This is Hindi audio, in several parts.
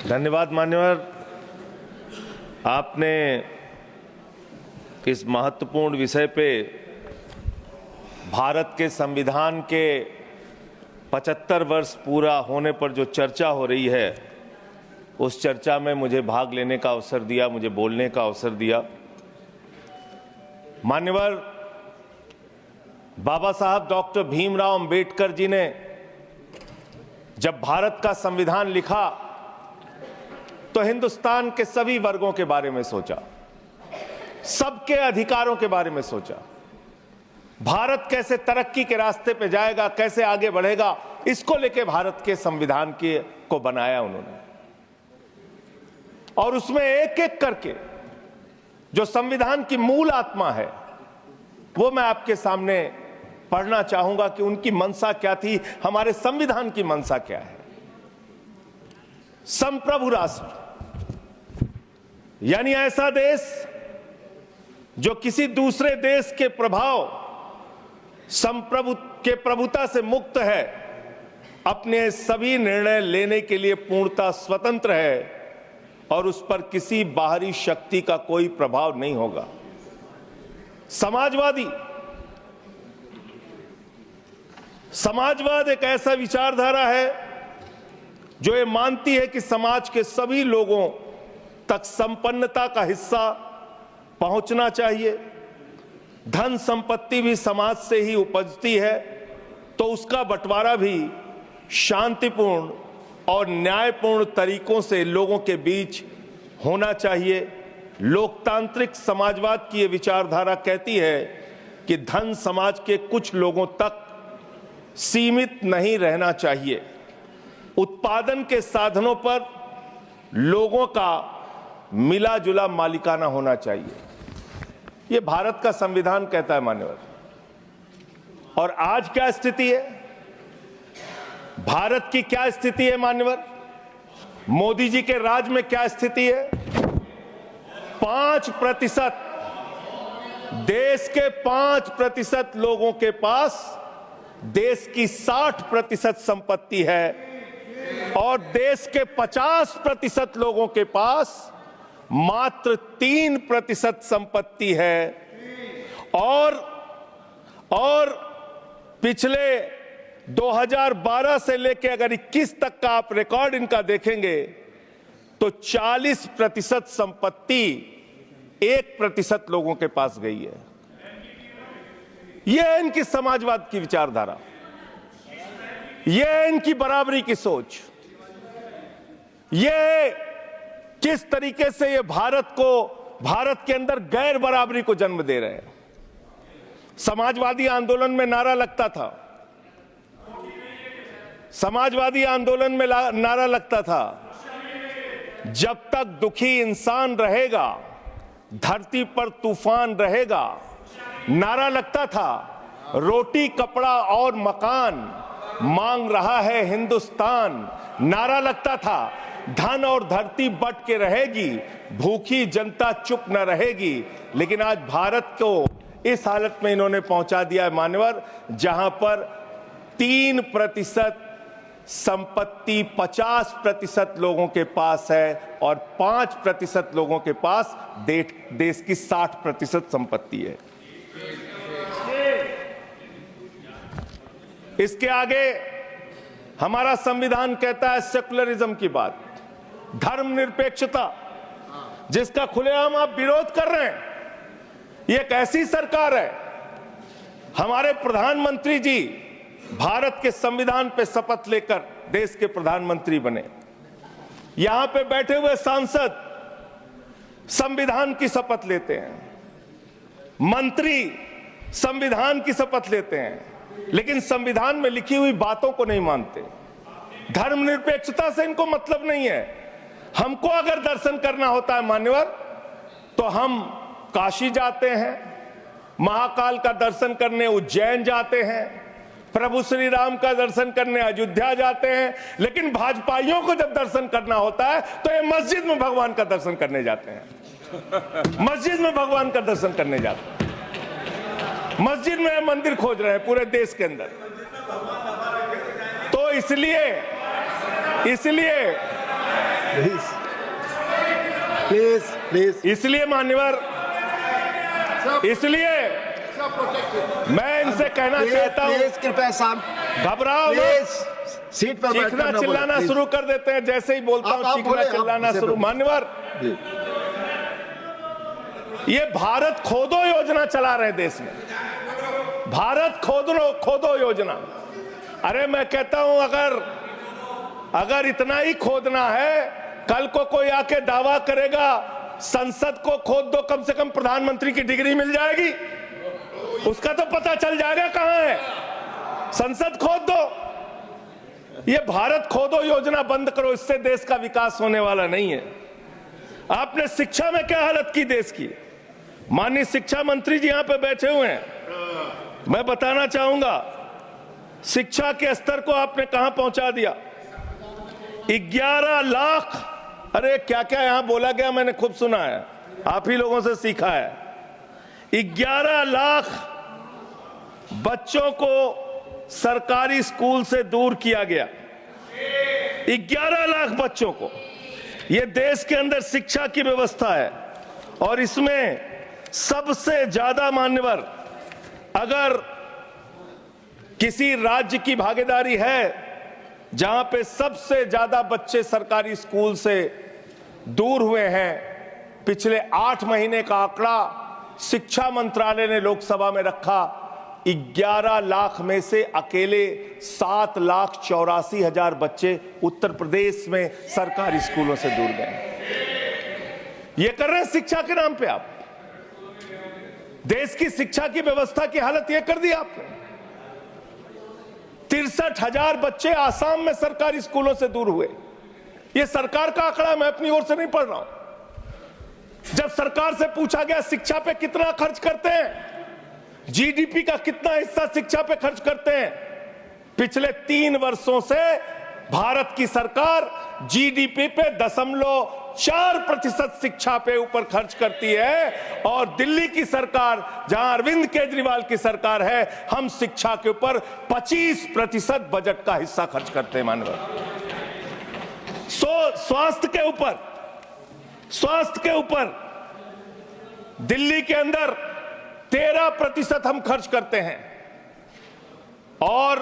धन्यवाद मान्यवर। आपने इस महत्वपूर्ण विषय पे भारत के संविधान के 75 वर्ष पूरा होने पर जो चर्चा हो रही है, उस चर्चा में मुझे भाग लेने का अवसर दिया, मुझे बोलने का अवसर दिया। मान्यवर, बाबा साहब डॉक्टर भीमराव अंबेडकर जी ने जब भारत का संविधान लिखा तो हिंदुस्तान के सभी वर्गों के बारे में सोचा, सबके अधिकारों के बारे में सोचा, भारत कैसे तरक्की के रास्ते पे जाएगा, कैसे आगे बढ़ेगा, इसको लेके भारत के संविधान को बनाया उन्होंने। और उसमें एक एक करके जो संविधान की मूल आत्मा है वो मैं आपके सामने पढ़ना चाहूंगा कि उनकी मंशा क्या थी, हमारे संविधान की मंशा क्या है। संप्रभु राष्ट्र यानी ऐसा देश जो किसी दूसरे देश के प्रभुता से मुक्त है, अपने सभी निर्णय लेने के लिए पूर्णतः स्वतंत्र है और उस पर किसी बाहरी शक्ति का कोई प्रभाव नहीं होगा। समाजवाद एक ऐसा विचारधारा है जो ये मानती है कि समाज के सभी लोगों तक संपन्नता का हिस्सा पहुंचना चाहिए। धन संपत्ति भी समाज से ही उपजती है, तो उसका बंटवारा भी शांतिपूर्ण और न्यायपूर्ण तरीकों से लोगों के बीच होना चाहिए। लोकतांत्रिक समाजवाद की यह विचारधारा कहती है कि धन समाज के कुछ लोगों तक सीमित नहीं रहना चाहिए। उत्पादन के साधनों पर लोगों का मिला जुला मालिकाना होना चाहिए। यह भारत का संविधान कहता है मान्यवर। और आज क्या स्थिति है, भारत की क्या स्थिति है मान्यवर, मोदी जी के राज में क्या स्थिति है? 5%, देश के 5% लोगों के पास देश की 60% संपत्ति है और देश के 50% लोगों के पास मात्र 3% संपत्ति है। और पिछले 2012 से लेकर अगर 21 तक का आप रिकॉर्ड इनका देखेंगे तो 40% संपत्ति 1% लोगों के पास गई है। यह है इनकी समाजवाद की विचारधारा, यह है इनकी बराबरी की सोच, यह किस तरीके से ये भारत के अंदर गैर बराबरी को जन्म दे रहे हैं। समाजवादी आंदोलन में नारा लगता था, समाजवादी आंदोलन में नारा लगता था, जब तक दुखी इंसान रहेगा धरती पर तूफान रहेगा। नारा लगता था, रोटी कपड़ा और मकान मांग रहा है हिंदुस्तान। नारा लगता था, धन और धरती बट के रहेगी, भूखी जनता चुप न रहेगी। लेकिन आज भारत को इस हालत में इन्होंने पहुंचा दिया है मान्यवर, जहां पर 3% संपत्ति 50% लोगों के पास है और 5% लोगों के पास देश की 60% संपत्ति है। इसके आगे हमारा संविधान कहता है सेकुलरिज्म की बात, धर्मनिरपेक्षता, जिसका खुलेआम आप विरोध कर रहे हैं। ये एक ऐसी सरकार है, हमारे प्रधानमंत्री जी भारत के संविधान पे शपथ लेकर देश के प्रधानमंत्री बने। यहां पे बैठे हुए सांसद संविधान की शपथ लेते हैं, मंत्री संविधान की शपथ लेते हैं, लेकिन संविधान में लिखी हुई बातों को नहीं मानते। धर्मनिरपेक्षता से इनको मतलब नहीं है। हमको अगर दर्शन करना होता है मान्यवर, तो हम काशी जाते हैं, महाकाल का दर्शन करने उज्जैन जाते हैं, प्रभु श्री राम का दर्शन करने अयोध्या जाते हैं। लेकिन भाजपाइयों को जब दर्शन करना होता है तो ये मस्जिद में भगवान का दर्शन करने जाते हैं, मस्जिद में भगवान का दर्शन करने जाते हैं, मस्जिद में मंदिर खोज रहे हैं पूरे देश के अंदर। तो इसलिए प्लीज प्लीज। इसलिए मान्यवर, इसलिए मैं इनसे कहना चाहता हूं, कृपया शांत, घबराओ प्लीज सीट पर बैठकर चीखना न बोलें, चिल्लाना प्लीज। शुरू कर देते हैं। जैसे ही बोलता हूं चीखना चिल्लाना शुरू। मान्यवर, ये भारत खोदो योजना चला रहे देश में, भारत खोदो योजना। अरे मैं कहता हूं अगर इतना ही खोदना है, कल को कोई आके दावा करेगा संसद को खोद दो, कम से कम प्रधानमंत्री की डिग्री मिल जाएगी, उसका तो पता चल जाएगा कहां है। संसद खोद दो। ये भारत खोदो योजना बंद करो, इससे देश का विकास होने वाला नहीं है। आपने शिक्षा में क्या हालत की देश की? माननीय शिक्षा मंत्री जी यहां पे बैठे हुए हैं, मैं बताना चाहूंगा शिक्षा के स्तर को आपने कहां पहुंचा दिया। 11 लाख, अरे क्या क्या यहां बोला गया, मैंने खूब सुना है, आप ही लोगों से सीखा है। 11 लाख बच्चों को सरकारी स्कूल से दूर किया गया। 11 लाख बच्चों को। यह देश के अंदर शिक्षा की व्यवस्था है और इसमें सबसे ज्यादा मान्यवर, अगर किसी राज्य की भागीदारी है जहां पे सबसे ज्यादा बच्चे सरकारी स्कूल से दूर हुए हैं, पिछले 8 महीने का आंकड़ा शिक्षा मंत्रालय ने लोकसभा में रखा। 11 लाख में से अकेले 7,84,000 बच्चे उत्तर प्रदेश में सरकारी स्कूलों से दूर गए। ये कर रहे हैं शिक्षा के नाम पे आप। देश की शिक्षा की व्यवस्था की हालत यह कर दी आपने। 63,000 बच्चे आसाम में सरकारी स्कूलों से दूर हुए। यह सरकार का आंकड़ा, मैं अपनी ओर से नहीं पढ़ रहा हूं। जब सरकार से पूछा गया शिक्षा पे कितना खर्च करते हैं, जीडीपी का कितना हिस्सा शिक्षा पे खर्च करते हैं, पिछले 3 वर्षों से भारत की सरकार जीडीपी पे 0.4% शिक्षा पे ऊपर खर्च करती है। और दिल्ली की सरकार, जहां अरविंद केजरीवाल की सरकार है, हम शिक्षा के ऊपर 25% बजट का हिस्सा खर्च करते हैं मानव। स्वास्थ्य के ऊपर दिल्ली के अंदर 13% हम खर्च करते हैं। और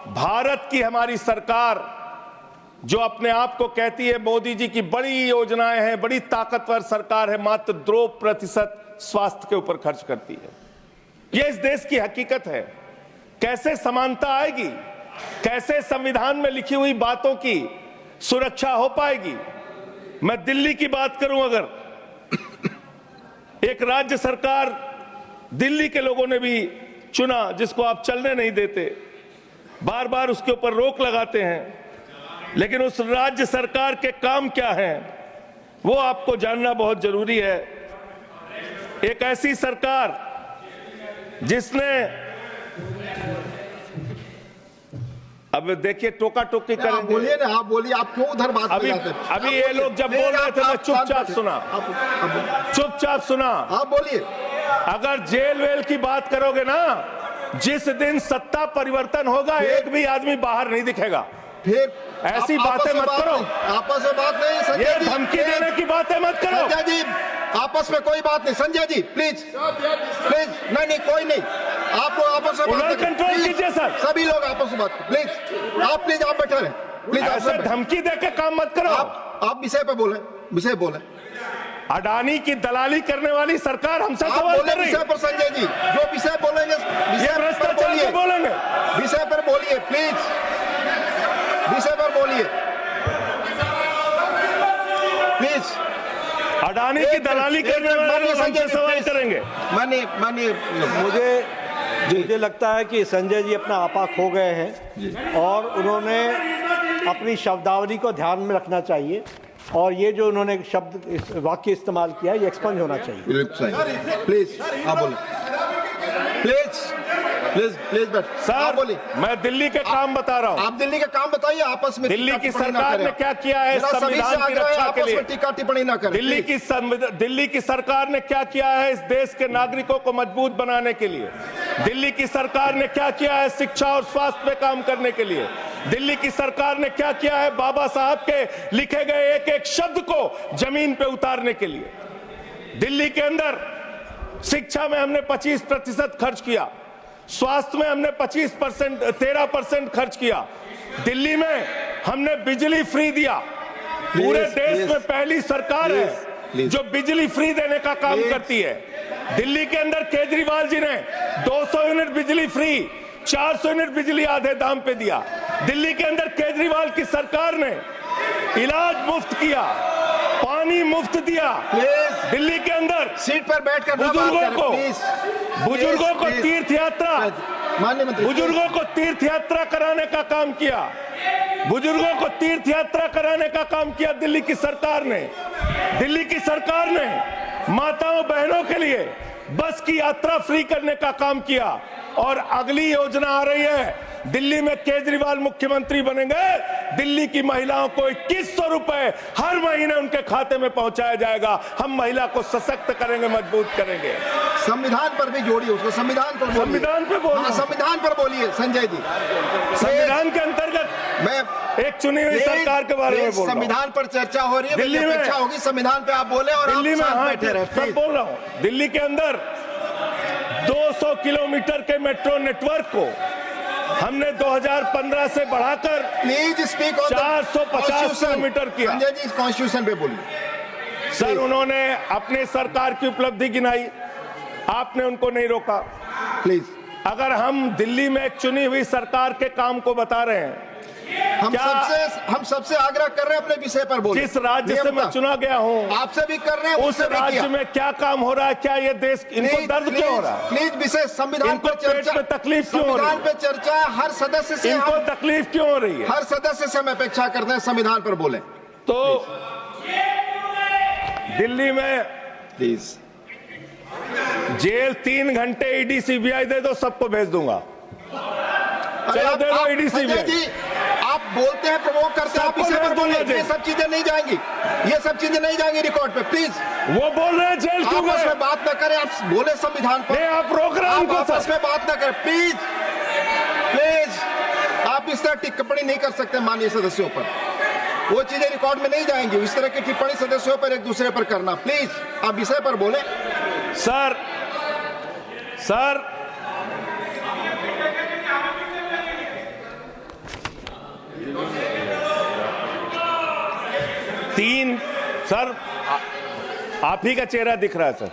भारत की हमारी सरकार जो अपने आप को कहती है मोदी जी की बड़ी योजनाएं हैं, बड़ी ताकतवर सरकार है, मात्र 2% स्वास्थ्य के ऊपर खर्च करती है। यह इस देश की हकीकत है। कैसे समानता आएगी? कैसे संविधान में लिखी हुई बातों की सुरक्षा हो पाएगी? मैं दिल्ली की बात करूं, अगर एक राज्य सरकार दिल्ली के लोगों ने भी चुना, जिसको आप चलने नहीं देते, बार बार उसके ऊपर रोक लगाते हैं, लेकिन उस राज्य सरकार के काम क्या हैं वो आपको जानना बहुत जरूरी है। एक ऐसी सरकार जिसने, अब देखिए टोका टोकी करेंगे। बोलिए ना, आप बोलिए, आप क्यों उधर बात अभी ये लोग जब बोल रहे थे मैं चुपचाप सुना। आप बोलिए। अगर जेल वेल की बात करोगे ना, जिस दिन सत्ता परिवर्तन होगा एक भी आदमी बाहर नहीं दिखेगा। फिर ऐसी बातें मत करो, आपस में बात नहीं। संजय ये जी, धमकी देने की बातें मत करो। संजय जी, आपस में कोई बात नहीं। संजय जी प्लीज प्लीज, नहीं कोई नहीं, आप लोग आपस में बात कंट्रोल कीजिए सर। सभी लोग आपस में बात, प्लीज आप बैठे रहे, प्लीज। ऐसे धमकी देके काम मत करो। आप विषय पे बोले। अडानी की दलाली करने वाली सरकार हमसे सवाल कर रही है। विषय पर संजय जी जो विषय बोलेंगे, ये भ्रष्टाचार बोलेंगे, विषय पर बोलिए प्लीज, विषय पर बोलिए प्लीज। अडानी की दलाली करने वाले लोग हमसे सवाल करेंगे। मुझे लगता है कि संजय जी अपना आपा खो गए हैं और उन्होंने अपनी शब्दावली को ध्यान में रखना चाहिए और ये जो उन्होंने वाक्य इस्तेमाल किया ये एक्सपंज होना चाहिए। प्लीज आप बोलिए, प्लीज बैठ। सर बोलिए, मैं दिल्ली के काम बता रहा हूँ। आप दिल्ली के काम बताइए, आपस में दिल्ली की सरकार ने क्या किया है संविधान की रक्षा के लिए? टीका टिप्पणी ना करें। दिल्ली की सरकार ने क्या किया है इस देश के नागरिकों को मजबूत बनाने के लिए? दिल्ली की सरकार ने क्या किया है शिक्षा और स्वास्थ्य पे काम करने के लिए? दिल्ली की सरकार ने क्या किया है बाबा साहब के लिखे गए एक एक शब्द को जमीन पे उतारने के लिए। दिल्ली के अंदर शिक्षा में हमने 25% खर्च किया, स्वास्थ्य में हमने 13% खर्च किया, दिल्ली में हमने बिजली फ्री दिया। पूरे देश में पहली सरकार है जो बिजली फ्री देने का काम करती है। दिल्ली के अंदर केजरीवाल जी ने 200 यूनिट बिजली फ्री, 400 यूनिट बिजली आधे दाम पे दिया। दिल्ली के अंदर केजरीवाल की सरकार ने इलाज मुफ्त किया, पानी मुफ्त दिया। दिल्ली के अंदर सीट पर बैठकर बुजुर्गों को तीर्थ यात्रा, बुजुर्गों को तीर्थ यात्रा कराने का काम किया, बुजुर्गों को तीर्थ यात्रा कराने का काम किया दिल्ली की सरकार ने। दिल्ली की सरकार ने माताओं बहनों के लिए बस की यात्रा फ्री करने का काम किया। और अगली योजना आ रही है, दिल्ली में केजरीवाल मुख्यमंत्री बनेंगे, दिल्ली की महिलाओं को 2100 रुपए हर महीने उनके खाते में पहुंचाया जाएगा। हम महिला को सशक्त करेंगे, मजबूत करेंगे। संविधान पर भी जोड़िए उसको, संविधान पर बोलिए। संविधान पे बोलिए। संविधान पर बोलिए संजय जी। संविधान के अंतर्गत मैं एक चुनी हुई सरकार के बारे में बोल रहा हूं। संविधान पर चर्चा हो रही है, दिल्ली में अपेक्षा होगी संविधान पे आप बोले और दिल्ली में बैठे रहे। मैं बोल रहा हूं, दिल्ली के अंदर 200 किलोमीटर के मेट्रो नेटवर्क को हमने 2015 से बढ़ाकर प्लीज स्पीक ऑन 450 किलोमीटर किया। संजय जी कॉन्स्टिट्यूशन पे बोलिए। सर, उन्होंने अपनी सरकार की उपलब्धि गिनाई, आपने उनको नहीं रोका। प्लीज, अगर हम दिल्ली में एक चुनी हुई सरकार के काम को बता रहे हैं, हम सबसे आग्रह कर रहे हैं अपने विषय पर बोलिए। जिस राज्य से मैं चुना गया हूं, आपसे भी कर रहे हैं, उस राज्य में क्या काम हो रहा है, क्या ये देश, इनको दर्द क्यों हो रहा है? प्लीज विषय संविधान पर चर्चा, तकलीफ क्यों हो रही है? संविधान पे चर्चा हर सदस्य से, इनको तकलीफ क्यों हो रही है? हर सदस्य से हम अपेक्षा करते हैं संविधान पर बोले। तो दिल्ली में प्लीज जेल 3 घंटे ईडी सीबीआई दे दो, सबको भेज दूंगा। चलो दे दो ईडी सीबीआई। आप बोलते हैं, प्रवोक करते हैं, आप इसे पर बोलिए। ये सब चीजें नहीं जाएंगी, ये सब चीजें नहीं जाएंगी रिकॉर्ड पे। प्लीज, वो बोल रहे हैं जेल क्यों आपस में बात न करें, आप बोले संविधान पर। नहीं, आप प्रोग्राम को आपस में बात न करें प्लीज। प्लीज, आप इस तरह टिप्पणी नहीं कर सकते माननीय सदस्यों पर, वो चीजें रिकॉर्ड में नहीं जाएंगी। इस तरह की टिप्पणी सदस्यों पर एक दूसरे पर करना, प्लीज आप विषय पर बोले। सर 3 सर, आप ही का चेहरा दिख रहा है सर।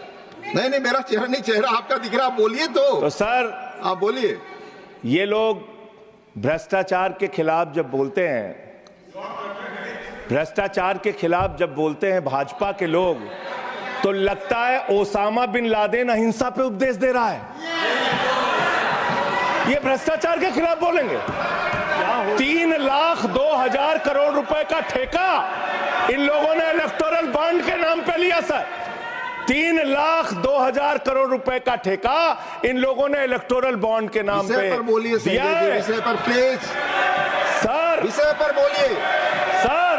नहीं, मेरा चेहरा नहीं, चेहरा आपका दिख रहा, आप बोलिए। तो सर आप बोलिए। ये लोग भ्रष्टाचार के खिलाफ जब बोलते हैं, भ्रष्टाचार के खिलाफ जब बोलते हैं भाजपा के लोग, तो लगता है ओसामा बिन लादेन अहिंसा पे उपदेश दे रहा है। ये भ्रष्टाचार के खिलाफ बोलेंगे। 3,02,000 करोड़ रुपए का ठेका इन लोगों ने इलेक्टोरल बॉन्ड के नाम पे लिया सर। 3,02,000 करोड़ रुपए का ठेका इन लोगों ने इलेक्टोरल बॉन्ड के नाम पे बोलिए। विषय पर प्लीज सर, विषय पर बोलिए सर।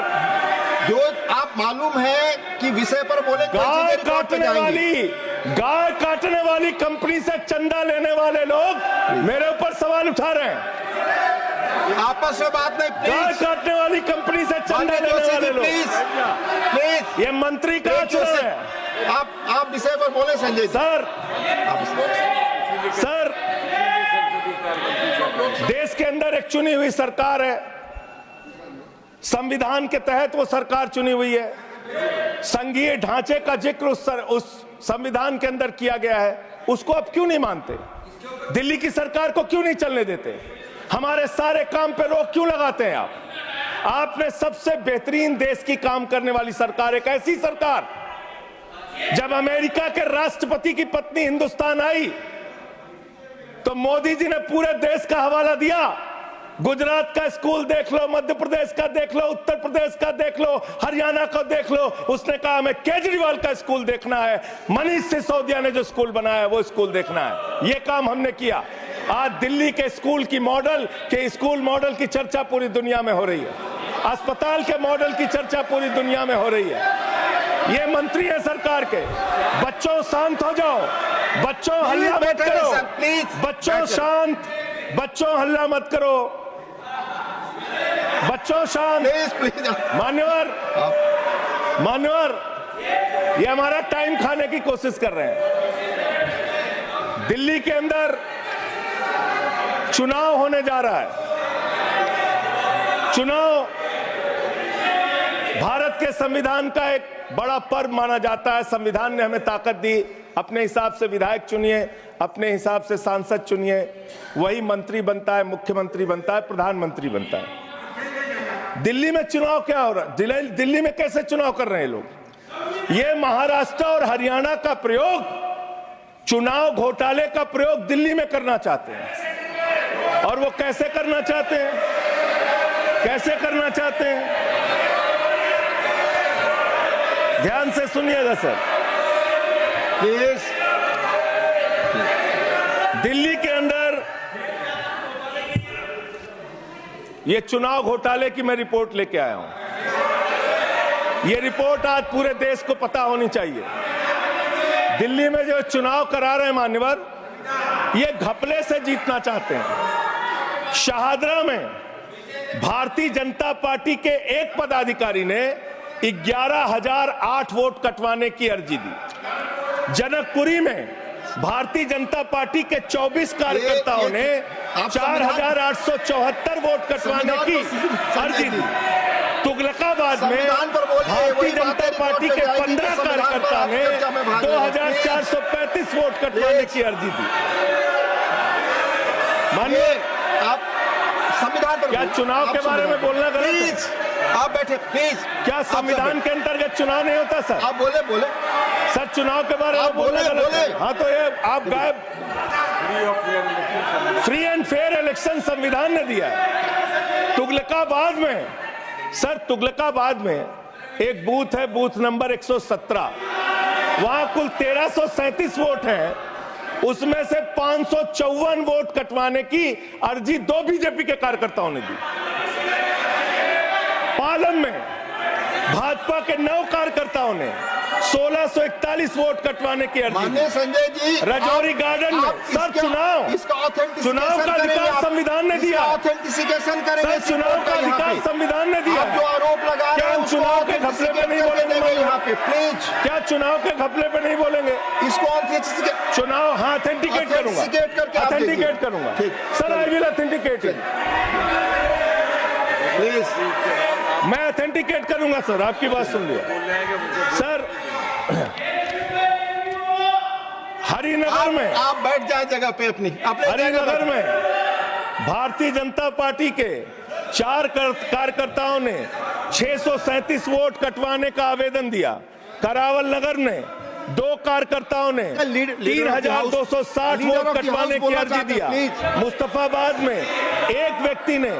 जो आप मालूम है कि विषय पर बोले, गाय काटने वाली कंपनी से चंदा लेने वाले लोग मेरे ऊपर सवाल उठा रहे हैं। आपस में बात नहीं, गाय काटने वाली कंपनी से चंदा लेने वाले लोग। प्लीज, ये मंत्री का चुनाव है। आप विषय पर बोले संजय सर। देश के अंदर एक चुनी हुई सरकार है, संविधान के तहत वो सरकार चुनी हुई है, संघीय ढांचे का जिक्र उस संविधान के अंदर किया गया है, उसको आप क्यों नहीं मानते? दिल्ली की सरकार को क्यों नहीं चलने देते? हमारे सारे काम पे रोक क्यों लगाते हैं आप? आपने सबसे बेहतरीन देश की काम करने वाली सरकार, एक ऐसी सरकार, जब अमेरिका के राष्ट्रपति की पत्नी हिंदुस्तान आई तो मोदी जी ने पूरे देश का हवाला दिया। गुजरात का स्कूल देख लो, मध्य प्रदेश का देख लो, उत्तर प्रदेश का देख लो, हरियाणा का देख लो। उसने कहा हमें केजरीवाल का स्कूल देखना है, मनीष सिसोदिया ने जो स्कूल बनाया है वो स्कूल देखना है। ये काम हमने किया। आज दिल्ली के स्कूल मॉडल की चर्चा पूरी दुनिया में हो रही है, अस्पताल के मॉडल की चर्चा पूरी दुनिया में हो रही है। ये मंत्री है सरकार के। बच्चों शांत हो जाओ, बच्चों हल्ला मत करो, बच्चों शांत, बच्चों हल्ला मत करो। बच्चों शांत। प्लीज मान्यवर, ये हमारा टाइम खाने की कोशिश कर रहे हैं। दिल्ली के अंदर चुनाव होने जा रहा है। चुनाव भारत के संविधान का एक बड़ा पर्व माना जाता है। संविधान ने हमें ताकत दी, अपने हिसाब से विधायक चुनिए, अपने हिसाब से सांसद चुनिए, वही मंत्री बनता है, मुख्यमंत्री बनता है, प्रधानमंत्री बनता है। दिल्ली में चुनाव क्या हो रहा है? दिल्ली में कैसे चुनाव कर रहे हैं लोग? ये महाराष्ट्र और हरियाणा का प्रयोग, चुनाव घोटाले का प्रयोग दिल्ली में करना चाहते हैं। और वो कैसे करना चाहते हैं? कैसे करना चाहते हैं? ध्यान से सुनिएगा सर प्लीज। दिल्ली के अंदर ये चुनाव घोटाले की मैं रिपोर्ट लेके आया हूं। ये रिपोर्ट आज पूरे देश को पता होनी चाहिए। दिल्ली में जो चुनाव करा रहे हैं मान्यवर, ये घपले से जीतना चाहते हैं। शाहदरा में भारतीय जनता पार्टी के एक पदाधिकारी ने 11,008 वोट कटवाने की अर्जी दी। जनकपुरी में भारतीय जनता पार्टी के 24 कार्यकर्ताओं ने 4,874 वोट कटवाने की अर्जी दी। तुगलकाबाद में भारतीय जनता पार्टी के 15 कार्यकर्ता ने 2,435 वोट कटवाने की अर्जी दी। मानिए, आप संविधान पर क्या चुनाव के बारे में बोलना गलत है? प्लीज आप बैठे, प्लीज। क्या संविधान के अंतर्गत चुनाव नहीं होता सर? आप बोले सर, चुनाव के बारे में बोलना गलत है। हाँ, तो ये आप गायब। फ्री एंड फेयर इलेक्शन संविधान ने दिया है। तुगलकाबाद में सर, तुगलकाबाद में एक बूथ है, बूथ नंबर 117। वहां कुल 1337 वोट हैं। उसमें से 554 वोट कटवाने की अर्जी 2 बीजेपी के कार्यकर्ताओं ने दी। पालम में भाजपा के 9 कार्यकर्ताओं ने 1641 वोट कटवाने की अर्जी दी। संजय जी, रजौरी गार्डन में सर, चुनाव का अधिकार संविधान ने दिया। ऑथेंटिसिकेशन करेंगे। सर, चुनाव का अधिकार संविधान ने दिया। जो आरोप लगा रहे क्या हैं, हम चुनाव के घपले पे नहीं बोलेंगे? यहाँ पे प्लीज, क्या चुनाव के घपले पे नहीं बोलेंगे? इसको चुनाव हाँ ऑथेंटिकेट करूंगा, ऑथेंटिकेट करूंगा sir. I will authenticate it, please. मैं ऑथेंटिकेट करूंगा सर। आपकी बात सुन लिया सर। हरिनगर में आप बैठ जाए जगह पे अपनी। हरिनगर में भारतीय जनता पार्टी के 4 कार्यकर्ताओं ने 637 वोट कटवाने का आवेदन दिया। करावल नगर ने 2 कार्यकर्ताओं ने 3,260 वोट कटवाने की अर्जी दिया। मुस्तफाबाद में एक व्यक्ति ने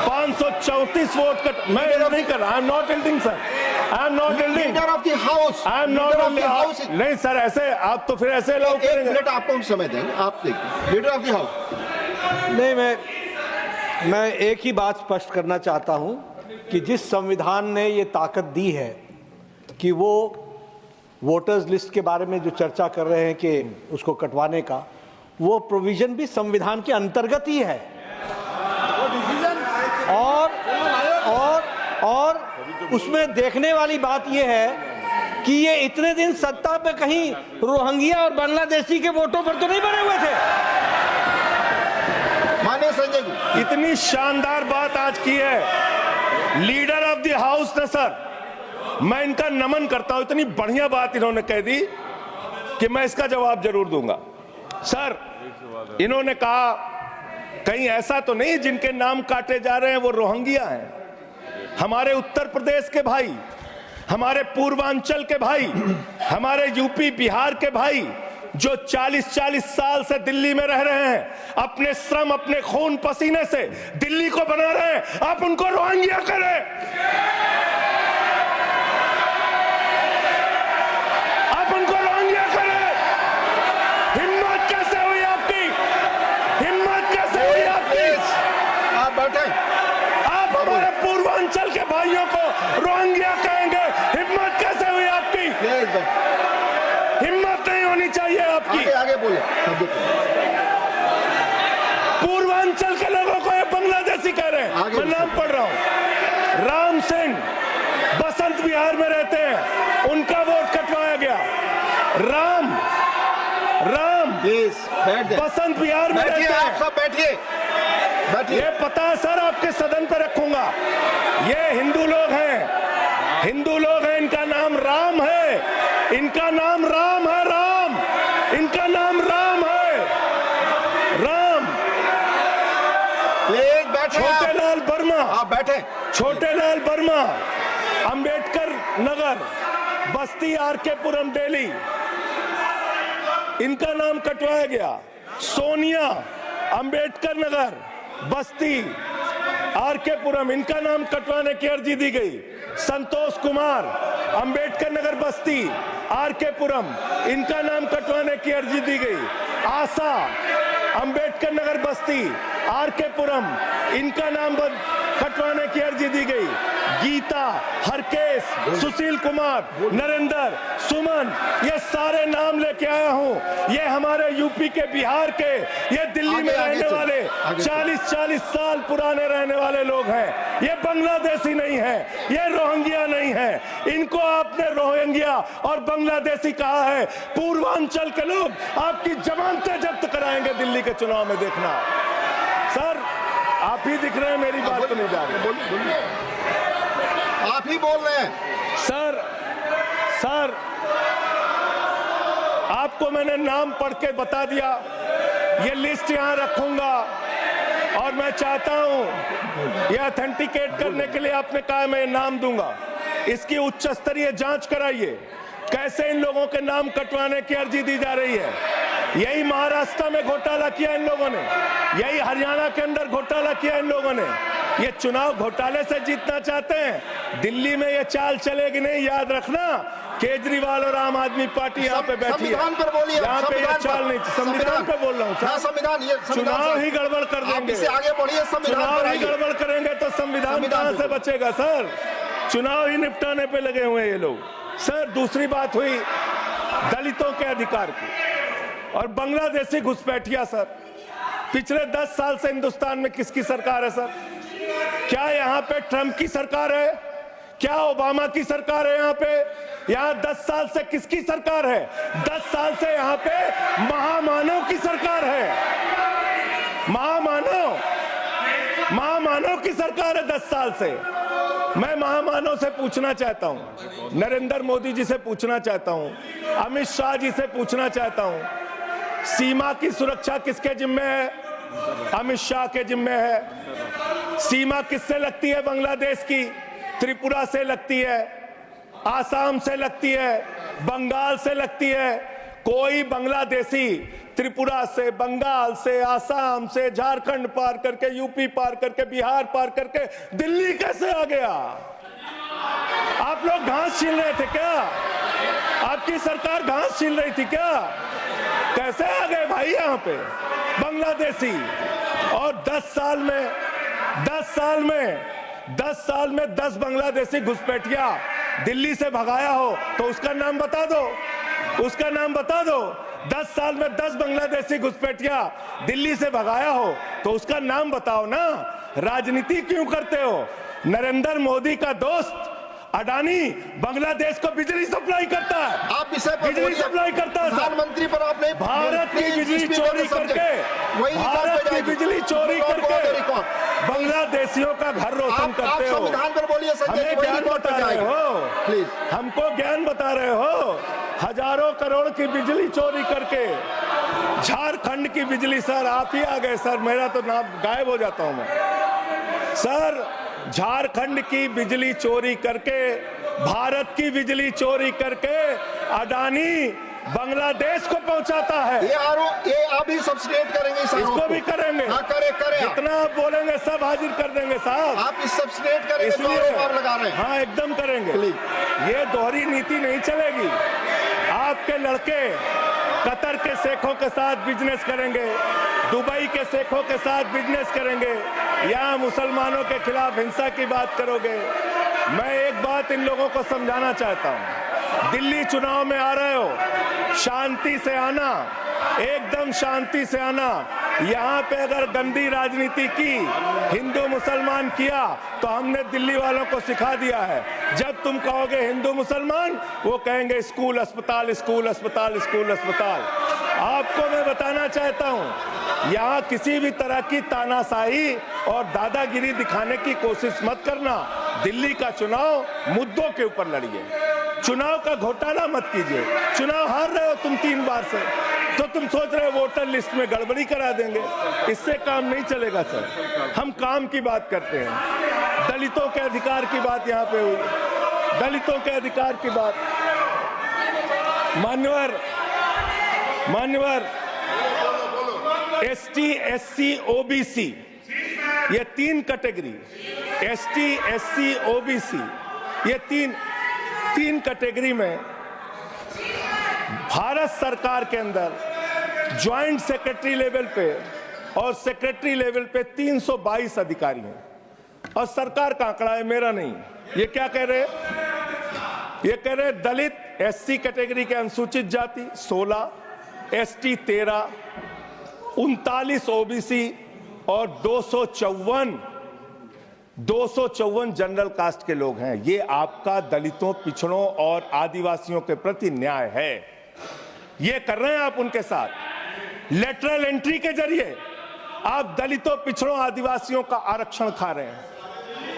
534 वोट मैं नहीं कर रहा। I am not एल्डिंग sir, I am not एल्डिंग। Leader of the house, I am not एल्डिंग। नहीं सर, ऐसे आप तो फिर ऐसे अलाउ करेंगे। मिनट आपको हम समय देंगे, आप देखिए। Leader of the house. नहीं, मैं एक ही बात स्पष्ट करना चाहता हूं कि जिस संविधान ने ये ताकत दी है कि वो वोटर्स लिस्ट के बारे में जो चर्चा कर रहे हैं कि उसको कटवाने का, वो प्रोविजन भी संविधान के अंतर्गत ही है। और उसमें देखने वाली बात यह है कि ये इतने दिन सत्ता पे कहीं रोहिंग्या और बांग्लादेशी के वोटों पर तो नहीं बने हुए थे। माननीय संजय जी, इतनी शानदार बात आज की है लीडर ऑफ द हाउस ने सर। मैं इनका नमन करता हूं। इतनी बढ़िया बात इन्होंने कह दी कि मैं इसका जवाब जरूर दूंगा। सर, इन्होंने कहा कहीं ऐसा तो नहीं जिनके नाम काटे जा रहे हैं वो रोहिंग्या हैं। हमारे उत्तर प्रदेश के भाई, हमारे पूर्वांचल के भाई, हमारे यूपी बिहार के भाई जो 40-40 साल से दिल्ली में रह रहे हैं, अपने श्रम, अपने खून पसीने से दिल्ली को बना रहे हैं, आप उनको रोहिंग्या करें। आप उनको रोहिंग्या करें। हिम्मत कैसे हुई आपकी? हिम्मत कैसे हुई आपकी? आप बैठे। आप हमारे पूर्वांचल के भाइयों को रोहिंग्या कहेंगे? हिम्मत कैसे हुई आपकी? हिम्मत नहीं होनी चाहिए आपकी। आगे बोले। पूर्वांचल के लोगों को ये बांग्लादेशी कह रहे हैं। मैं नाम पढ़ रहा हूं। देते हैं उनका वोट कटवाया गया। राम प्लीज बैठ जाइए। बसंत विहार में रहते बैठिए, आप हैं। सब बैठिए, बैठिए। ये पता है सर, आपके सदन पर रखूंगा। ये हिंदू लोग हैं, हिंदू लोग हैं, इनका नाम राम है, इनका नाम राम है, राम, इनका नाम राम है, राम। प्लीज बैठे। छोटेलाल वर्मा, आप बैठे। छोटेलाल वर्मा, अंबेडकर नगर, बस्ती, आरके पुरम, दिल्ली, इनका नाम कटवाया गया। सोनिया, अंबेडकर नगर, बस्ती, आरके पुरम, इनका नाम कटवाने की अर्जी दी गई। संतोष कुमार, अंबेडकर नगर, बस्ती, आरके पुरम, इनका नाम कटवाने की अर्जी दी गई। आशा, अंबेडकर नगर, बस्ती, आरके पुरम, इनका नाम कटवाने की अर्जी दी गई। गीता, हरकेश, सुशील कुमार, नरेंद्र, सुमन, ये सारे नाम लेके आया हूं। ये हमारे यूपी के, बिहार के, ये दिल्ली में रहने वाले 40-40 साल पुराने रहने वाले लोग हैं। ये बांग्लादेशी नहीं है, ये रोहिंग्या नहीं है। इनको आपने रोहिंग्या और बांग्लादेशी कहा है। पूर्वांचल के लोग आपकी जमानतें जब्त कराएंगे दिल्ली के चुनाव में, देखना। सर आप ही दिख रहे हैं, मेरी बात तो नहीं जा रही। बोलिए, आप ही बोल रहे हैं। सर आपको मैंने नाम पढ़ के बता दिया, ये लिस्ट यहां रखूंगा और मैं चाहता हूं ये ऑथेंटिकेट करने के लिए आपने कहा मैं नाम दूंगा। इसकी उच्च स्तरीय जांच कराइए, कैसे इन लोगों के नाम कटवाने की अर्जी दी जा रही है। यही महाराष्ट्र में घोटाला किया इन लोगों ने, यही हरियाणा के अंदर घोटाला किया इन लोगों ने। ये चुनाव घोटाले से जीतना चाहते हैं, दिल्ली में ये चाल चलेगी नहीं, याद रखना। केजरीवाल और आम आदमी पार्टी यहाँ पे बैठी है, संविधान पर बोलिए। यहाँ पे ये चाल नहीं। संविधान पे बोल रहा हूँ सर। संविधान, ये चुनाव ही गड़बड़ कर देंगे, इससे आगे बढ़िए। चुनाव ही गड़बड़ करेंगे तो संविधान कहाँ से बचेगा सर। चुनाव ही निपटाने पे लगे हुए हैं ये लोग। सर दूसरी बात हुई दलितों के अधिकार की और बांग्लादेशी घुसपैठिया। सर पिछले 10 साल से हिंदुस्तान में किसकी सरकार है सर? क्या यहाँ पे ट्रंप की सरकार है? क्या ओबामा की सरकार है? यहाँ पे यहाँ 10 साल से किसकी सरकार है? 10 साल से यहाँ पे महामानव की सरकार है। महामानव की सरकार है 10 साल से। मैं महामानव से पूछना चाहता हूं, नरेंद्र मोदी जी से पूछना चाहता हूं, अमित शाह जी से पूछना चाहता हूं, सीमा की सुरक्षा किसके जिम्मे है? अमित शाह के जिम्मे है। सीमा किससे लगती है? बांग्लादेश की, त्रिपुरा से लगती है, आसाम से लगती है, बंगाल से लगती है। कोई बांग्लादेशी त्रिपुरा से, बंगाल से, आसाम से, झारखंड पार करके, यूपी पार करके, बिहार पार करके दिल्ली कैसे आ गया? आप लोग घास छील रहे थे क्या? आपकी सरकार घास छील रही थी क्या? कैसे आ गए भाई यहाँ पे बांग्लादेशी? और 10 साल में 10 बांग्लादेशी घुसपैठिया दिल्ली से भगाया हो तो उसका नाम बता दो, उसका नाम बता दो। 10 साल में 10 बांग्लादेशी घुसपैठिया दिल्ली से भगाया हो तो उसका नाम बताओ ना। राजनीति क्यों करते हो? नरेंद्र मोदी का दोस्त अडानी बांग्लादेश को बिजली सप्लाई करता है, आप विषय पर बिजली सप्लाई करता है। प्रधानमंत्री पर आपने भारत की बिजली चोरी करके, भारत की बिजली चोरी करके बांग्लादेशियों का घर रोशन करते हो। संविधान पर बोलिए। हमें ज्ञान बता रहे हो, प्लीज हमको ज्ञान बता रहे हो। हजारों करोड़ की बिजली चोरी करके झारखंड की बिजली। सर आप ही आ गए सर, मेरा तो नाम गायब हो जाता हूं मैं। सर झारखंड की बिजली चोरी करके, भारत की बिजली चोरी करके अडानी बांग्लादेश को पहुंचाता है। ये आप ही सब्सटेट करेंगे इस आरोप इसको भी करेंगे। हाँ, करे जितना आप बोलेंगे सब हाजिर कर देंगे साहब। आप इस सब्सटेट करेंगे, इसलिए जो आरोप आप लगा रहे हैं। हाँ एकदम करेंगे। ये दोहरी नीति नहीं चलेगी। आपके लड़के कतर के शेखों के साथ बिजनेस करेंगे, दुबई के शेखों के साथ बिजनेस करेंगे, यहाँ मुसलमानों के खिलाफ हिंसा की बात करोगे। मैं एक बात इन लोगों को समझाना चाहता हूँ, दिल्ली चुनाव में आ रहे हो, शांति से आना, एकदम शांति से आना। यहाँ पे अगर गंदी राजनीति की हिंदू मुसलमान किया तो हमने दिल्ली वालों को सिखा दिया है। जब तुम कहोगे हिंदू मुसलमान, वो कहेंगे स्कूल अस्पताल, स्कूल अस्पताल, स्कूल अस्पताल। आपको मैं बताना चाहता हूँ, यहाँ किसी भी तरह की तानाशाही और दादागिरी दिखाने की कोशिश मत करना। दिल्ली का चुनाव मुद्दों के ऊपर लड़िए, चुनाव का घोटाला मत कीजिए। चुनाव हार रहे हो तुम 3 बार से, तो तुम सोच रहे हो वोटर लिस्ट में गड़बड़ी करा देंगे। इससे काम नहीं चलेगा सर। हम काम की बात करते हैं, दलितों के अधिकार की बात यहाँ पे हुई, दलितों के अधिकार की बात। मान्यवर एसटी, एससी, ओबीसी, ये 3 कैटेगरी, एसटी, एससी, ओबीसी, ये तीन कैटेगरी में भारत सरकार के अंदर ज्वाइंट सेक्रेटरी लेवल पे और सेक्रेटरी लेवल पे 322 अधिकारी हैं। और सरकार का आंकड़ा है, मेरा नहीं। ये क्या कह रहे हैं? ये कह रहे हैं दलित, एससी कैटेगरी के अनुसूचित जाति 16, एसटी 13, 39 ओबीसी और 254 जनरल कास्ट के लोग हैं। ये आपका दलितों, पिछड़ों और आदिवासियों के प्रति न्याय है। ये कर रहे हैं आप उनके साथ। लेटरल एंट्री के जरिए आप दलितों, पिछड़ों, आदिवासियों का आरक्षण खा रहे हैं।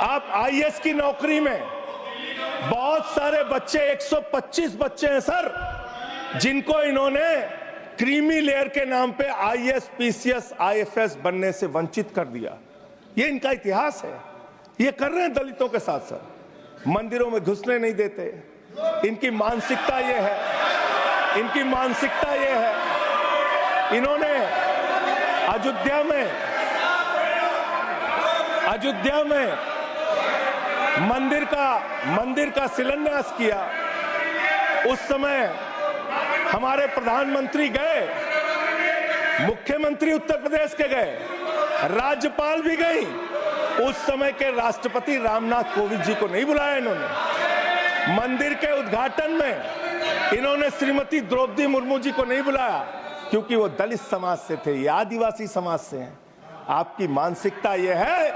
आप आईएएस की नौकरी में बहुत सारे बच्चे, 125 बच्चे हैं सर, जिनको इन्होंने क्रीमी लेयर के नाम पे आईएएस, पीसीएस, आईएफएस बनने से वंचित कर दिया। ये इनका इतिहास है। ये कर रहे हैं दलितों के साथ साथ। मंदिरों में घुसने नहीं देते। इनकी मानसिकता ये है, इनकी मानसिकता ये है। इन्होंने अयोध्या में मंदिर का शिलान्यास किया। उस समय हमारे प्रधानमंत्री गए, मुख्यमंत्री उत्तर प्रदेश के गए, राज्यपाल भी गई। उस समय के राष्ट्रपति रामनाथ कोविंद जी को नहीं बुलाया इन्होंने। मंदिर के उद्घाटन में इन्होंने श्रीमती द्रौपदी मुर्मू जी को नहीं बुलाया, क्योंकि वो दलित समाज से थे, ये आदिवासी समाज से हैं। आपकी मानसिकता ये है।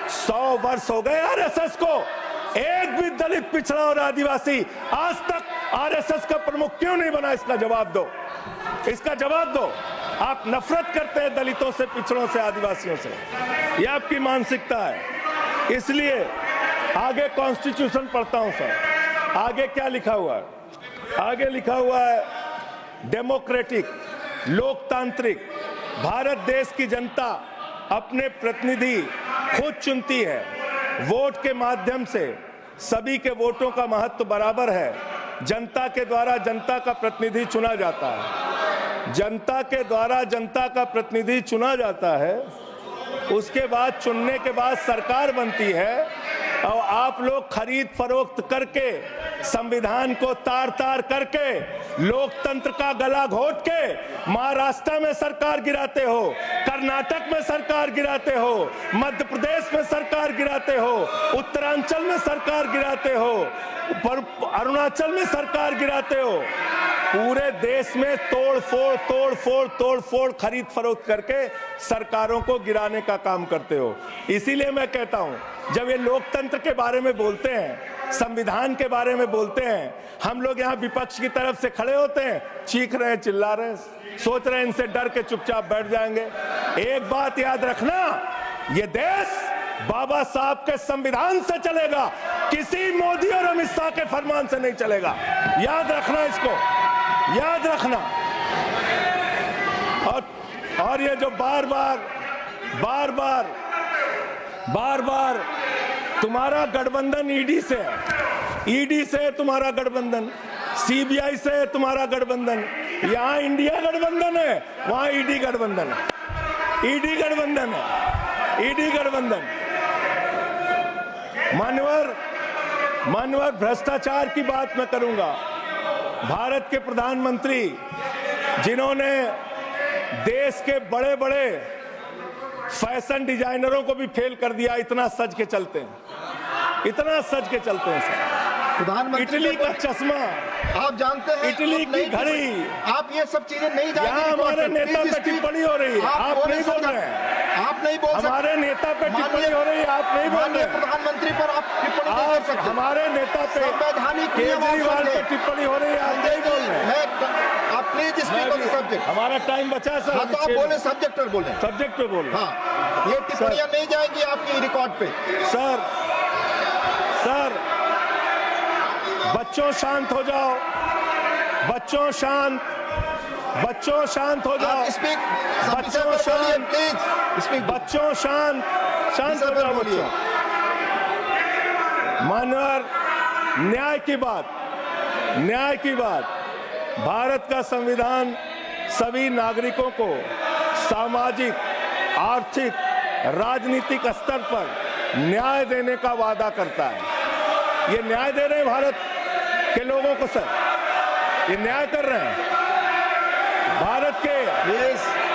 100 वर्ष हो गए आरएसएस को, एक भी दलित, पिछड़ा और आदिवासी आज तक आरएसएस का प्रमुख क्यों नहीं बना? इसका जवाब दो, इसका जवाब दो। आप नफरत करते हैं दलितों से, पिछड़ों से, आदिवासियों से। यह आपकी मानसिकता है। इसलिए आगे कॉन्स्टिट्यूशन पढ़ता हूं सर, आगे क्या लिखा हुआ है? आगे लिखा हुआ है डेमोक्रेटिक, लोकतांत्रिक भारत देश की जनता अपने प्रतिनिधि खुद चुनती है। वोट के माध्यम से सभी के वोटों का महत्व बराबर है। जनता के द्वारा जनता का प्रतिनिधि चुना जाता है। जनता के द्वारा जनता का प्रतिनिधि चुना जाता है। उसके बाद चुनने के बाद सरकार बनती है, और आप लोग खरीद फरोख्त करके, संविधान को तार तार करके, लोकतंत्र का गला घोट के महाराष्ट्र में सरकार गिराते हो, कर्नाटक में सरकार गिराते हो, मध्य प्रदेश में सरकार गिराते हो, उत्तरांचल में सरकार गिराते हो, अरुणाचल में सरकार गिराते हो। पूरे देश में तोड़ फोड़ खरीद फरोख्त करके सरकारों को गिराने का काम करते हो। इसीलिए मैं कहता हूं, जब ये लोकतंत्र के बारे में बोलते हैं, संविधान के बारे में बोलते हैं, हम लोग यहाँ विपक्ष की तरफ से खड़े होते हैं, चीख रहे हैं, चिल्ला रहे हैं, सोच रहे हैं इनसे डर के चुपचाप बैठ जाएंगे। एक बात याद रखना, ये देश बाबा साहब के संविधान से चलेगा, किसी मोदी और अमित शाह के फरमान से नहीं चलेगा। याद रखना, इसको याद रखना। और ये जो बार बार तुम्हारा गठबंधन ईडी से है, ईडी से तुम्हारा गठबंधन, सीबीआई से तुम्हारा गठबंधन, यहाँ इंडिया गठबंधन है, वहां ईडी गठबंधन है, ईडी गठबंधन है, ईडी गठबंधन। मान्यवर भ्रष्टाचार की बात मैं करूंगा। भारत के प्रधानमंत्री, जिन्होंने देश के बड़े बड़े फैशन डिजाइनरों को भी फेल कर दिया, इतना सज के चलते हैं, इतना सज के चलते हैं सर। प्रधानमंत्री इटली का चश्मा, आप जानते हैं इटली की घड़ी, आप ये सब चीजें नहीं जानते। यहाँ हमारे नेता पे टिप्पणी हो रही है, आप नहीं बोल रहे हैं। आप नहीं बोल सकते। हमारे नेता पे टिप्पणी हो रही है, आप नहीं बोल रहे हैं। प्रधानमंत्री पर आप टिप्पणी नहीं कर आप सकते। हमारे नेता पे संवैधानिक केजरीवाल पे टिप्पणी हो रही है, आप नहीं बोल रहे हैं। आप please speak on the subject. हमारा टाइम बचा है सर। हाँ तो आप बोले सब्जेक्ट पर बोले। सब्जेक्ट पे बोल। हाँ, ये टिप्पणियां नहीं जाएंगी आपकी रिकॉर्ड पे। सर बच्चों शांत हो जाओ, बच्चों शांत हो जाओ, स्पीक, बच्चों शांत, प्लीज स्पीक। बच्चों शांत हो जाओ बच्चों। मानवर, न्याय की बात, भारत का संविधान सभी नागरिकों को सामाजिक, आर्थिक, राजनीतिक स्तर पर न्याय देने का वादा करता है। ये न्याय दे रहे हैं भारत के लोगों को सर, ये न्याय कर रहे हैं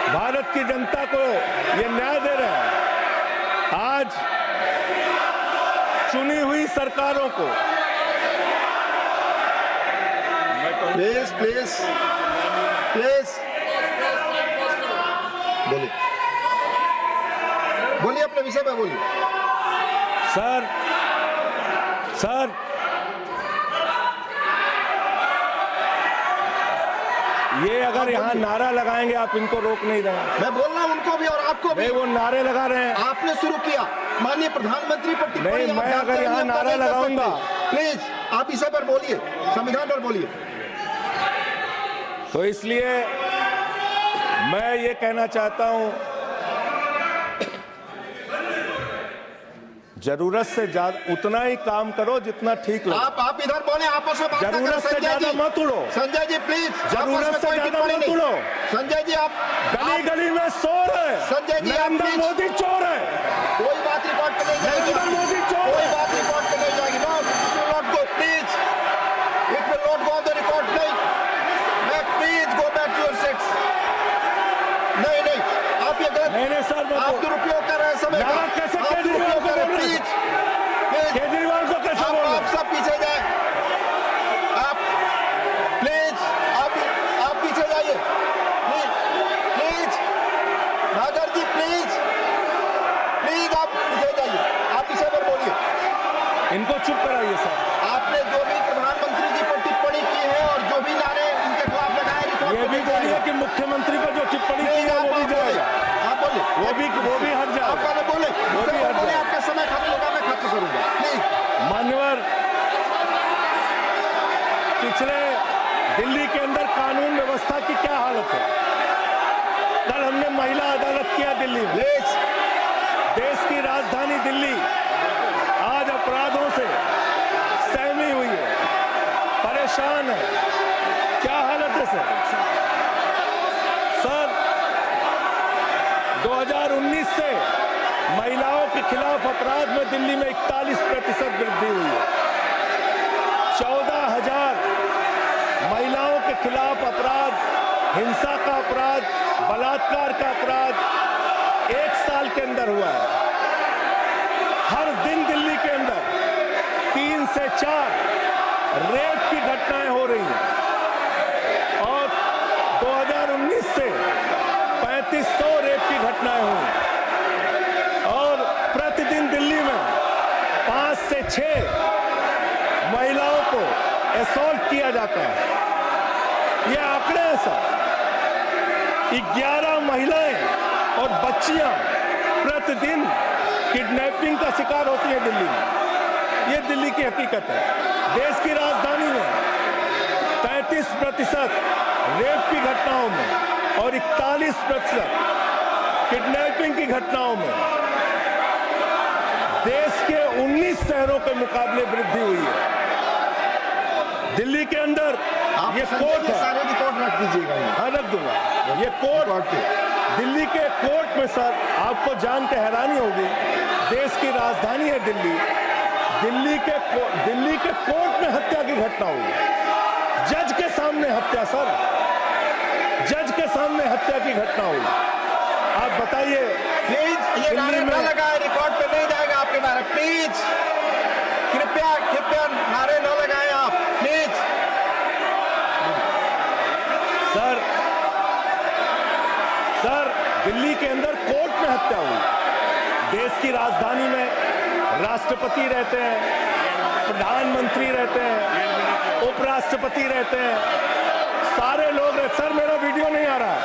भारत की जनता को, ये न्याय दे रहे हैं। आज चुनी हुई सरकारों को प्लीज बोलिए अपने विषय पे बोलिए। सर ये अगर यहाँ नारा लगाएंगे, आप इनको रोक नहीं रहे। मैं बोल रहा हूँ उनको भी और आपको भी। वो नारे लगा रहे हैं, आपने शुरू किया। माननीय प्रधानमंत्री पर टिप्पणी नहीं, मैं अगर यहाँ नारा लगाऊंगा, प्लीज आप इस पर बोलिए, संविधान पर बोलिए। तो इसलिए मैं ये कहना चाहता हूं, जरूरत से ज्यादा उतना ही काम करो जितना ठीक लगे। आप इधर बोले, आपस में बात करें। जरूरत से ज्यादा मत उड़ो। संजय जी प्लीज, जरूरत से ज्यादा मत उड़ो। संजय जी आप गली में शोर है। संजय जी नरेंद्र मोदी चोर है। कोई बात रिकॉर्ड पे नहीं जाएगी। नरेंद्र मोदी चोर है। कोई बात रिकॉर्ड पे नहीं जाएगी। Not go please, it will not go on the record. नहीं, please go back to your seats. नहीं आप ये गलत, नहीं सर, आप दुरुपयोग कर रहे हैं समय का। कैसे केजरीवाल को बोल रहे हैं? केजरीवाल को कैसे बोल रहे हैं? आप सब पीछे जाए, आप प्लीज, आप पीछे जाइए प्लीज। नागर जी प्लीज आप पीछे जाइए। आप इसे पर बोलिए, इनको चुप कराइए सर। आपने जो भी प्रधानमंत्री जी पर टिप्पणी की है और जो भी नारे उनके खिलाफ लगाए, ये भी बोलिए कि मुख्यमंत्री पर जो टिप्पणी की है वो भी जाएगा। आप बोलिए, वो भी हट जाए। आप पहले बोले, आपका समय खत्म होगा, मैं खत्म करूंगा प्लीज। मान्यवर, पिछले दिल्ली के अंदर कानून व्यवस्था की क्या हालत है? कल हमने महिला अदालत किया दिल्ली में। देश की राजधानी दिल्ली आज अपराधों से सहमी हुई है, परेशान है। क्या हालत है सर? 2019 से महिलाओं के खिलाफ अपराध में दिल्ली में 41% वृद्धि हुई है। 14,000 महिलाओं के खिलाफ अपराध, हिंसा का अपराध, बलात्कार का अपराध 1 साल के अंदर हुआ है। हर दिन दिल्ली के अंदर 3 से 4 रेप की घटनाएं हो रही हैं और 2019 से 3500 रेप की घटनाएं हुई और प्रतिदिन दिल्ली में 5 से 6 महिलाओं को असॉल्ट किया जाता है। ये आंकड़े हैं सर। 11 महिलाएं और बच्चियां प्रतिदिन किडनैपिंग का शिकार होती है दिल्ली में। ये दिल्ली की हकीकत है। देश की राजधानी में 33% रेप की घटनाओं में और 41% किडनैपिंग की घटनाओं में देश के 19 शहरों के मुकाबले वृद्धि हुई है। दिल्ली के अंदर ये कोर्ट है, सारे रिकॉर्ड रख दीजिएगा। हाँ रख दूंगा। ये कोर्ट, दिल्ली के कोर्ट में सर आपको जान के हैरानी होगी, देश की राजधानी है दिल्ली, दिल्ली के कोर्ट में हत्या की घटना हुई। जज के सामने हत्या सर, जज के सामने हत्या की घटना हुई। आप बताइए, प्लीज ये नारे न लगाए, रिकॉर्ड पे नहीं जाएगा आपके बारे। प्लीज कृपया नारे न लगाए। दिल्ली के अंदर कोर्ट में हत्या हुई। देश की राजधानी में राष्ट्रपति रहते हैं, प्रधानमंत्री रहते हैं, उपराष्ट्रपति रहते हैं, सारे लोग रहते। सर मेरा वीडियो नहीं आ रहा है।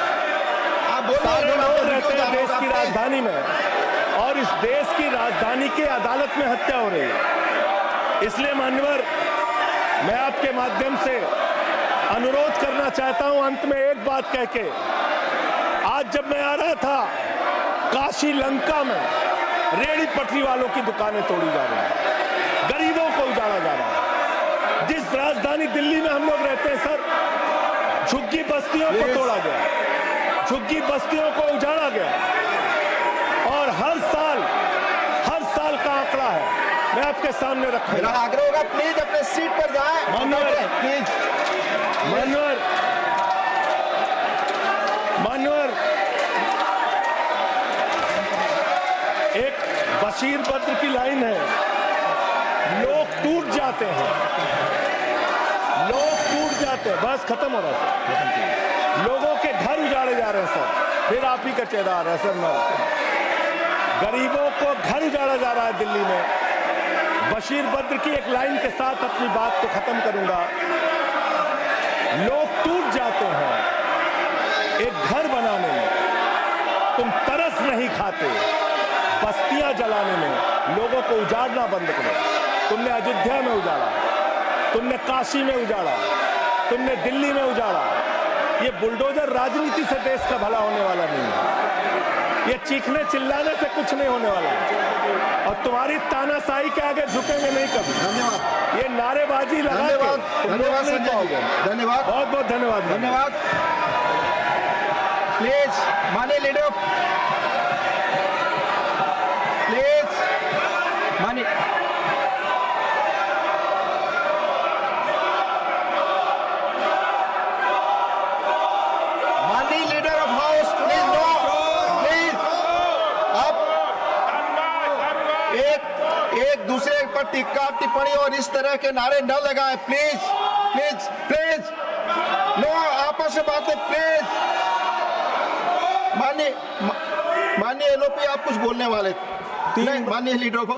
सारे लोग रहते हैं देश की राजधानी में, और इस देश की राजधानी के अदालत में हत्या हो रही है। इसलिए मान्यवर, मैं आपके माध्यम से अनुरोध करना चाहता हूं अंत में एक बात कह के। आज जब मैं आ रहा था, काशी लंका में रेहड़ी पटरी वालों की दुकानें तोड़ी जा रही हैं, गरीबों को उजाड़ा जा रहा है। जिस राजधानी दिल्ली में हम लोग रहते हैं सर, झुग्गी बस्तियों को तोड़ा गया, झुग्गी बस्तियों को उजाड़ा गया, और हर साल का आंकड़ा है, मैं आपके सामने रखूंगा। मेरा आग्रह होगा प्लीज अपने सीट पर जाएं। प्लीज मान्यवर, एक बशीर बद्र की लाइन है, लोग टूट जाते हैं, लोग टूट जाते हैं। बस खत्म हो रहा है। लोगों के घर उजाड़े जा रहे हैं सर, फिर आप ही का चेहरा आ रहा है सर। गरीबों को घर उजाड़ा जा रहा है दिल्ली में। बशीर बद्र की एक लाइन के साथ अपनी बात को खत्म करूंगा। लोग टूट जाते हैं एक घर बनाने में, तुम तरस नहीं खाते बस्तियां जलाने में। लोगों को उजाड़ना बंद करो। तुमने अयोध्या में उजाड़ा, तुमने काशी में उजाड़ा, तुमने दिल्ली में उजाड़ा। ये बुलडोजर राजनीति से देश का भला होने वाला नहीं है। ये चीखने चिल्लाने से कुछ नहीं होने वाला, और तुम्हारी तानाशाही के आगे झुकेंगे नहीं कभी। धन्यवाद। ये नारेबाजी लगा के धन्यवाद संजय जी, धन्यवाद, बहुत बहुत धन्यवाद। धन्यवाद। प्लीज माननीय लीडर, प्लीज माननीय leader of house, please no, please. आप एक दूसरे पर टिक्का टिप्पणी और इस तरह के नारे न लगाएं, प्लीज प्लीज प्लीज। नो, आपस में बातें प्लीज। माननीय एलओपी, आप कुछ बोलने वाले थे। माननीय लीडर को